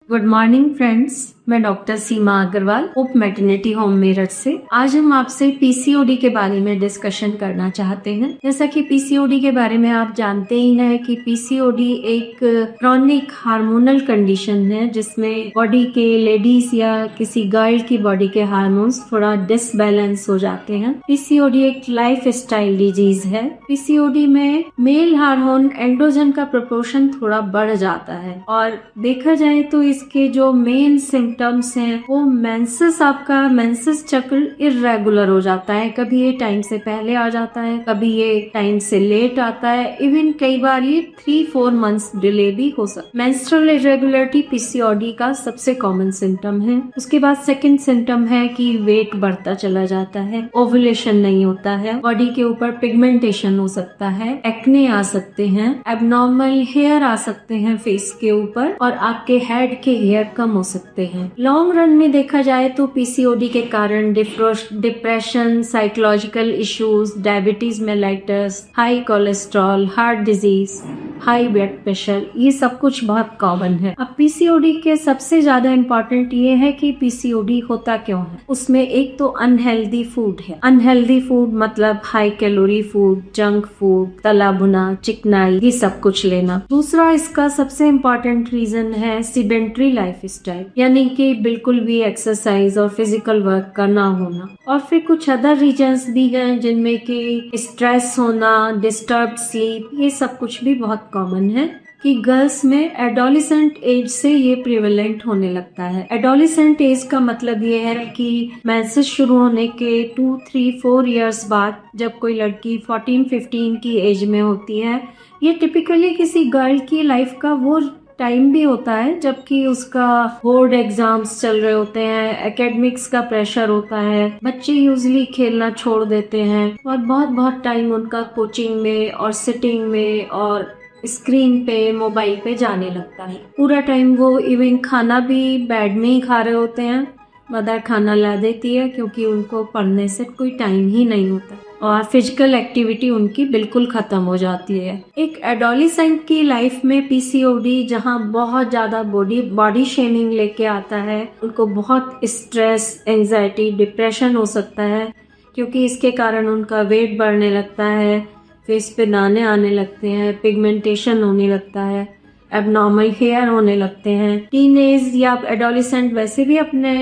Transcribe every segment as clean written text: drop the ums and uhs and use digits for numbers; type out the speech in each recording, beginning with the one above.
Good morning friends, मैं doctor सीमा अग्रवाल, उप maternity home Meerut से। आज हम आपसे पीसीओडी के बारे में डिस्कशन करना चाहते हैं। जैसा कि पीसीओडी के बारे में आप जानते ही हैं कि पीसीओडी एक क्रॉनिक हार्मोनल कंडीशन है जिसमें बॉडी के लेडीज या किसी गर्ल की बॉडी के हार्मोन्स थोड़ा डिसबैलेंस हो जाते हैं। पीसीओडी एक लाइफ स्टाइल डिजीज है। पीसीओडी में मेल हार्मोन एंड्रोजन का प्रोपोर्शन थोड़ा बढ़ जाता है और देखा जाए तो इसके जो मेन सिम्टम्स हैं वो मेंसेस, आपका मेंसेस चक्र इरेगुलर हो जाता है। कभी ये टाइम से पहले आ जाता है, कभी ये टाइम से लेट आता है, इवन कई बार ये 3-4 मंथ्स डिले भी हो सकता है। मेंस्ट्रुअल इरेगुलरिटी पीसीओडी का सबसे कॉमन सिम्टम है। उसके बाद सेकंड सिम्टम है कि वेट बढ़ता चला जाता है, ओव्यूलेशन नहीं होता है, बॉडी के ऊपर पिगमेंटेशन हो सकता है, एक्ने आ सकते हैं, एबनॉर्मल हेयर आ सकते हैं फेस के ऊपर और आपके हेड के हेयर कम हो सकते हैं। लॉन्ग रन में देखा जाए तो पीसीओडी के कारण depression, psychological issues, diabetes mellitus, high cholesterol, heart disease, high blood pressure, ये सब कुछ बहुत कॉमन है। अब पीसीओडी के सबसे ज्यादा इम्पोर्टेंट ये है कि पीसीओडी होता क्यों है। उसमें एक तो अनहेल्दी फूड है। अनहेल्दी फूड मतलब high calorie food, junk food, तला भुना, चिकनाई, ये सब कुछ लेना। दूसरा इसका सबसे इम्पोर्टेंट रीजन है सिडेंट्री लाइफ स्टाइल, यानी कि बिल्कुल भी एक्सरसाइज और फिजिकल वर्क का ना होना। और फिर कुछ अदर रीजंस भी हैं जिनमें कि स्ट्रेस होना, डिस्टर्ब स्लीप, ये सब कुछ भी बहुत कॉमन है कि गर्ल्स में एडोलिसेंट एज से ये प्रिवेलेंट होने लगता है। एडोलिसेंट एज का मतलब ये है कि मेंसेस शुरू होने के 2, 3, 4 इयर्स बाद जब कोई लड़की 14-15 की एज में होती है, ये टिपिकली किसी गर्ल की लाइफ का वो टाइम भी होता है जबकि उसका बोर्ड एग्जाम्स चल रहे होते हैं, एकेडमिक्स का प्रेशर होता है, बच्चे यूजली खेलना छोड़ देते हैं और बहुत बहुत टाइम उनका कोचिंग में और सिटिंग में और स्क्रीन पे, मोबाइल पे जाने लगता है। पूरा टाइम वो इवन खाना भी बेड में ही खा रहे होते हैं। मदर खाना ला देती है क्योंकि उनको पढ़ने से कोई टाइम ही नहीं होता और फिजिकल एक्टिविटी उनकी बिल्कुल खत्म हो जाती है। एक एडोलिसेंट की लाइफ में पीसीओडी जहां बहुत ज्यादा बॉडी शेमिंग लेके आता है, उनको बहुत स्ट्रेस, एंजाइटी, डिप्रेशन हो सकता है क्योंकि इसके कारण उनका वेट बढ़ने लगता है, फेस पे दाने आने लगते हैं, पिगमेंटेशन होने लगता है, एबनॉर्मल हेयर होने लगते हैं। टीनेज या एडोलिसेंट वैसे भी अपने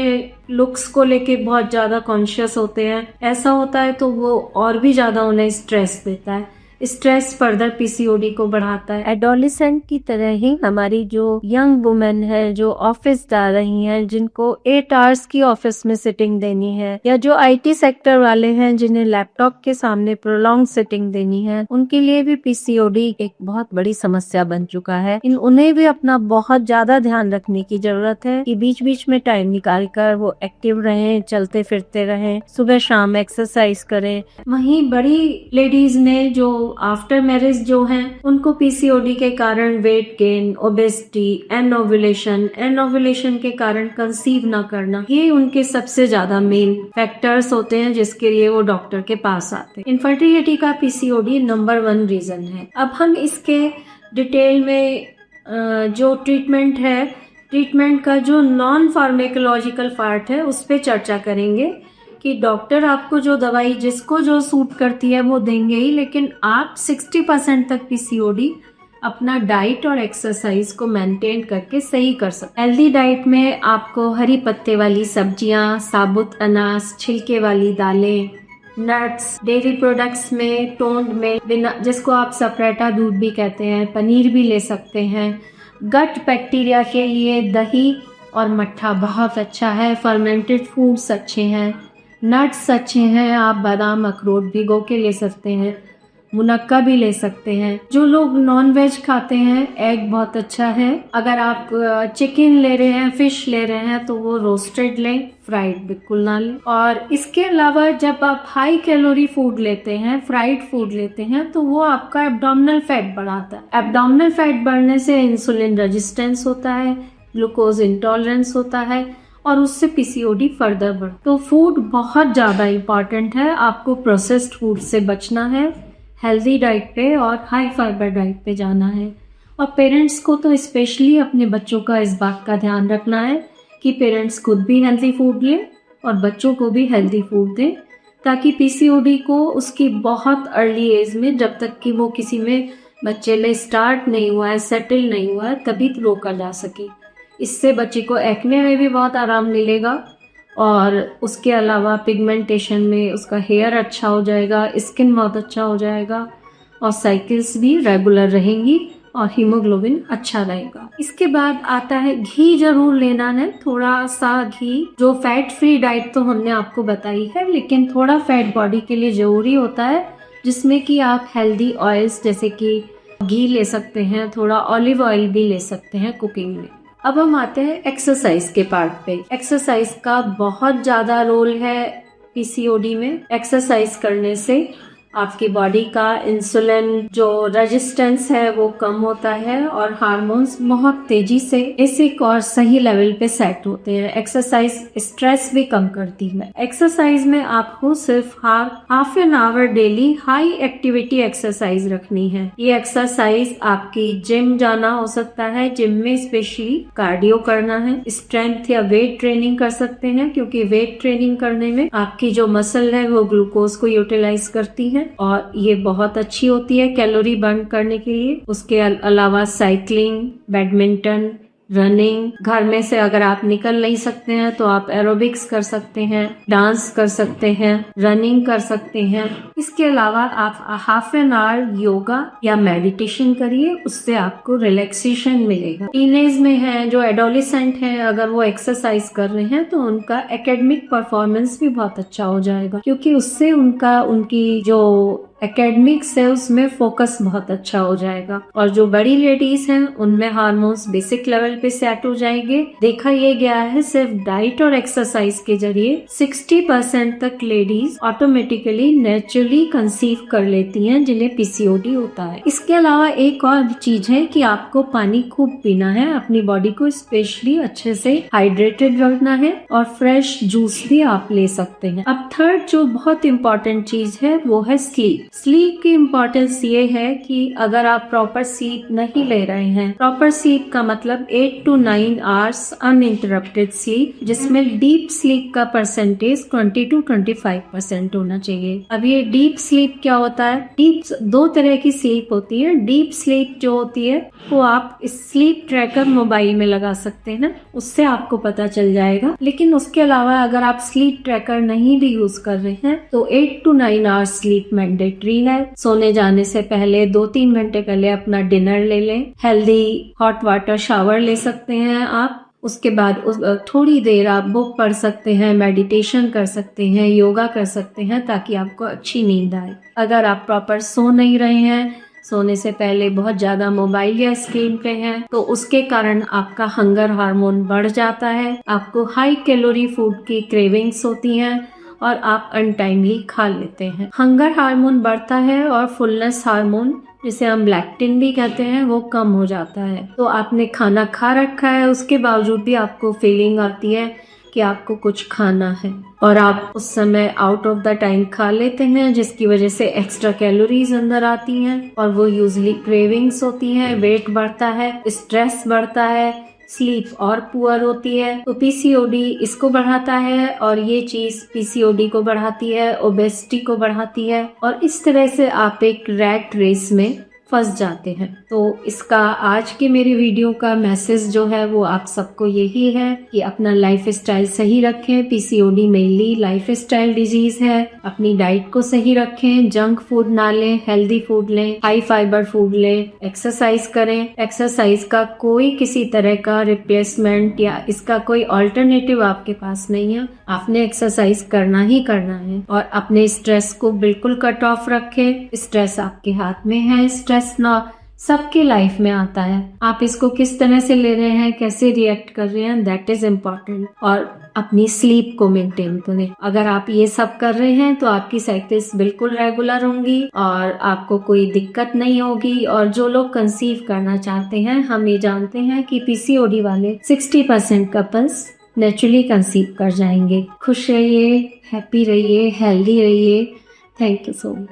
लुक्स को लेके बहुत ज्यादा कॉन्शियस होते हैं। ऐसा होता है तो वो और भी ज्यादा उन्हें स्ट्रेस देता है। स्ट्रेस फर्दर पीसीओडी को बढ़ाता है। एडोलिसेंट की तरह ही हमारी जो यंग वुमेन है जो ऑफिस जा रही हैं, जिनको 8 आवर्स की ऑफिस में सिटिंग देनी है, या जो आईटी सेक्टर वाले हैं जिन्हें लैपटॉप के सामने प्रोलॉन्ग सिटिंग देनी है, उनके लिए भी पीसीओडी एक बहुत बड़ी समस्या बन चुका है। उन्हें भी अपना बहुत ज्यादा ध्यान रखने की जरूरत है कि बीच बीच में टाइम निकाल कर वो एक्टिव रहें, चलते फिरते रहें, सुबह शाम एक्सरसाइज करें। वहीं बड़ी लेडीज ने जो आफ्टर मैरिज जो हैं, उनको पीसीओडी के कारण वेट गेन, ओबेसिटी, एनओव्यूलेशन के कारण कंसीव ना करना, ये उनके सबसे ज्यादा मेन फैक्टर्स होते हैं जिसके लिए वो डॉक्टर के पास आते हैं। इनफर्टिलिटी का पीसीओडी नंबर 1 रीजन है। अब हम इसके डिटेल में जो ट्रीटमेंट है, ट्रीटमेंट का जो नॉन फार्मेकोलॉजिकल पार्ट है उस पर चर्चा करेंगे कि डॉक्टर आपको जो दवाई जिसको जो सूट करती है वो देंगे ही, लेकिन आप 60% तक पीसीओडी अपना डाइट और एक्सरसाइज को मेंटेन करके सही कर सकते। हेल्दी डाइट में आपको हरी पत्ते वाली सब्जियां, साबुत अनाज, छिलके वाली दालें, नट्स, डेयरी प्रोडक्ट्स में टोन्ड मिल्क, जिसको आप सपरेटा दूध भी कहते हैं, पनीर भी ले सकते हैं। गट बैक्टीरिया के लिए दही और मट्ठा बहुत अच्छा है। फर्मेंटेड फूड्स अच्छे हैं, नट्स अच्छे हैं, आप बादाम, अखरोट भिगो के ले सकते हैं, मुनक्का भी ले सकते हैं। जो लोग नॉन वेज खाते हैं, एग बहुत अच्छा है। अगर आप चिकन ले रहे हैं, फिश ले रहे हैं तो वो रोस्टेड लें, फ्राइड बिल्कुल ना लें। और इसके अलावा जब आप हाई कैलोरी फूड लेते हैं, फ्राइड फूड लेते हैं, तो वो आपका एब्डोमिनल फैट बढ़ाता है। एब्डोमिनल फैट बढ़ने से इंसुलिन रेजिस्टेंस होता है, ग्लूकोज इंटॉलरेंस होता है और उससे पीसीओडी फर्दर बढ़। तो फूड बहुत ज्यादा इम्पोर्टेंट है। आपको प्रोसेस्ड फूड से बचना है, हेल्दी डाइट पे और हाई फाइबर डाइट पे जाना है। और पेरेंट्स को तो स्पेशली अपने बच्चों का इस बात का ध्यान रखना है कि पेरेंट्स खुद भी हेल्दी फूड लें और बच्चों को भी हेल्दी फूड दें, ताकि पीसीओडी को उसकी बहुत अर्ली एज में, जब तक कि वो किसी में बच्चे में स्टार्ट नहीं हुआ है, सेटल नहीं हुआ है, तभी रोका जा सके। इससे बच्चे को एक्ने में भी बहुत आराम मिलेगा और उसके अलावा पिगमेंटेशन में उसका हेयर अच्छा हो जाएगा, स्किन बहुत अच्छा हो जाएगा और साइकिल्स भी रेगुलर रहेंगी और हीमोग्लोबिन अच्छा रहेगा। इसके बाद आता है घी जरूर लेना है, थोड़ा सा घी। जो फैट फ्री डाइट तो हमने आपको बताई है, लेकिन थोड़ा फैट बॉडी के लिए जरूरी होता है, जिसमें कि आप हेल्दी ऑयल्स जैसे कि घी ले सकते हैं, थोड़ा ऑलिव ऑयल भी ले सकते हैं कुकिंग में। अब हम आते हैं एक्सरसाइज के पार्ट पे। एक्सरसाइज का बहुत ज्यादा रोल है पीसीओडी में। एक्सरसाइज करने से आपकी बॉडी का इंसुलिन जो रेजिस्टेंस है वो कम होता है और हार्मोन्स बहुत तेजी से बेसिक और सही लेवल पे सेट होते हैं। एक्सरसाइज स्ट्रेस भी कम करती है। एक्सरसाइज में आपको सिर्फ half an hour daily high activity exercise रखनी है। ये एक्सरसाइज आपकी जिम जाना हो सकता है, जिम में स्पेशली कार्डियो करना है, स्ट्रेंथ या वेट ट्रेनिंग कर सकते हैं, क्योंकि वेट ट्रेनिंग करने में आपकी जो मसल है वो ग्लूकोज को यूटिलाइज करती है और ये बहुत अच्छी होती है कैलोरी बर्न करने के लिए। उसके अलावा साइकिलिंग, बैडमिंटन, रनिंग, घर में से अगर आप निकल नहीं सकते हैं तो आप एरोबिक्स कर सकते हैं, डांस कर सकते हैं, रनिंग कर सकते हैं। इसके अलावा आप हाफ एन आवर योगा या मेडिटेशन करिए, उससे आपको रिलैक्सेशन मिलेगा। टीनेज में है, जो एडोलेसेंट है, अगर वो एक्सरसाइज कर रहे हैं तो उनका एकेडमिक परफॉर्मेंस भी बहुत अच्छा हो जाएगा, क्योंकि उससे उनकी जो एकेडमिक्स है उसमें फोकस बहुत अच्छा हो जाएगा। और जो बड़ी लेडीज हैं उनमें हार्मोन्स बेसिक लेवल पे सेट हो जाएंगे। देखा ये गया है सिर्फ डाइट और एक्सरसाइज के जरिए 60% तक लेडीज ऑटोमेटिकली नेचुरली कंसीव कर लेती हैं जिन्हें पीसीओडी होता है। इसके अलावा एक और चीज है कि आपको पानी खूब पीना है, अपनी बॉडी को स्पेशली अच्छे से हाइड्रेटेड रखना है और फ्रेश जूस भी आप ले सकते हैं। अब थर्ड जो बहुत इंपॉर्टेंट चीज है वो है स्लीप। स्लीप की इम्पोर्टेंस ये है कि अगर आप प्रॉपर स्लीप नहीं ले रहे हैं, प्रॉपर स्लीप का मतलब 8 to 9 आवर्स अनइंटरप्टेड स्लीप, जिसमें डीप स्लीप का परसेंटेज 20 to 25% होना चाहिए। अब ये डीप स्लीप क्या होता है? डीप दो तरह की स्लीप होती है। डीप स्लीप जो होती है वो आप स्लीप ट्रैकर मोबाइल में लगा सकते हैं, उससे आपको पता चल जाएगा। लेकिन उसके अलावा अगर आप स्लीप ट्रैकर नहीं भी यूज कर रहे हैं तो 8 to 9 आवर्स स्लीप मैंडेटरी है। सोने जाने से पहले 2-3 घंटे पहले अपना डिनर ले लें। हेल्दी हॉट वाटर शावर ले सकते हैं आप। उसके बाद थोड़ी देर आप बुक पढ़ सकते हैं, मेडिटेशन कर सकते हैं, योगा कर सकते हैं, ताकि आपको अच्छी नींद आए। अगर आप प्रॉपर सो नहीं रहे हैं, सोने से पहले बहुत ज्यादा मोबाइल या स्क्रीन पे हैं, तो उसके कारण आपका हंगर हार्मोन बढ़ जाता है, आपको हाई कैलोरी फूड की क्रेविंग्स होती हैं और आप अनटाइमली खा लेते हैं। हंगर हार्मोन बढ़ता है और फुलनेस हार्मोन, जिसे हम लैक्टिन भी कहते हैं, वो कम हो जाता है। तो आपने खाना खा रखा है, उसके बावजूद भी आपको फीलिंग आती है कि आपको कुछ खाना है और आप उस समय आउट ऑफ द टाइम खा लेते हैं, जिसकी वजह से एक्स्ट्रा कैलोरीज अंदर आती हैं और वो यूजली क्रेविंग्स होती हैं। वेट बढ़ता है, स्ट्रेस बढ़ता है, स्लीप और पुअर होती है। तो पीसीओडी इसको बढ़ाता है और ये चीज पीसीओडी को बढ़ाती है, ओबेसिटी को बढ़ाती है और इस तरह से आप एक रैट रेस में फंस जाते हैं। तो इसका आज के मेरे वीडियो का मैसेज जो है वो आप सबको यही है कि अपना लाइफ स्टाइल सही रखें। PCOD mainly life style disease है। अपनी डाइट को सही रखें, जंक फूड ना लें, हेल्दी फूड लें, हाई फाइबर फूड लें, एक्सरसाइज करें। एक्सरसाइज का कोई किसी तरह का रिप्लेसमेंट या इसका कोई ऑल्टरनेटिव आपके पास नहीं है। आपने एक्सरसाइज करना ही करना है और अपने स्ट्रेस को बिल्कुल कट ऑफ रखें। स्ट्रेस आपके हाथ में है। स्ट्रेस ना सबके लाइफ में आता है, आप इसको किस तरह से ले रहे हैं, कैसे रिएक्ट कर रहे हैं, दैट इज इम्पोर्टेंट। और अपनी स्लीप को मेंटेन करें। अगर आप ये सब कर रहे हैं तो आपकी साइकिल्स बिल्कुल रेगुलर होंगी और आपको कोई दिक्कत नहीं होगी। और जो लोग कंसीव करना चाहते हैं, हम ये जानते हैं कि पीसीओडी वाले 60% कपल्स नेचुरली कंसीव कर जाएंगे। खुश रहिए, हैप्पी रहिए, हेल्दी रहिए। Thank you so much.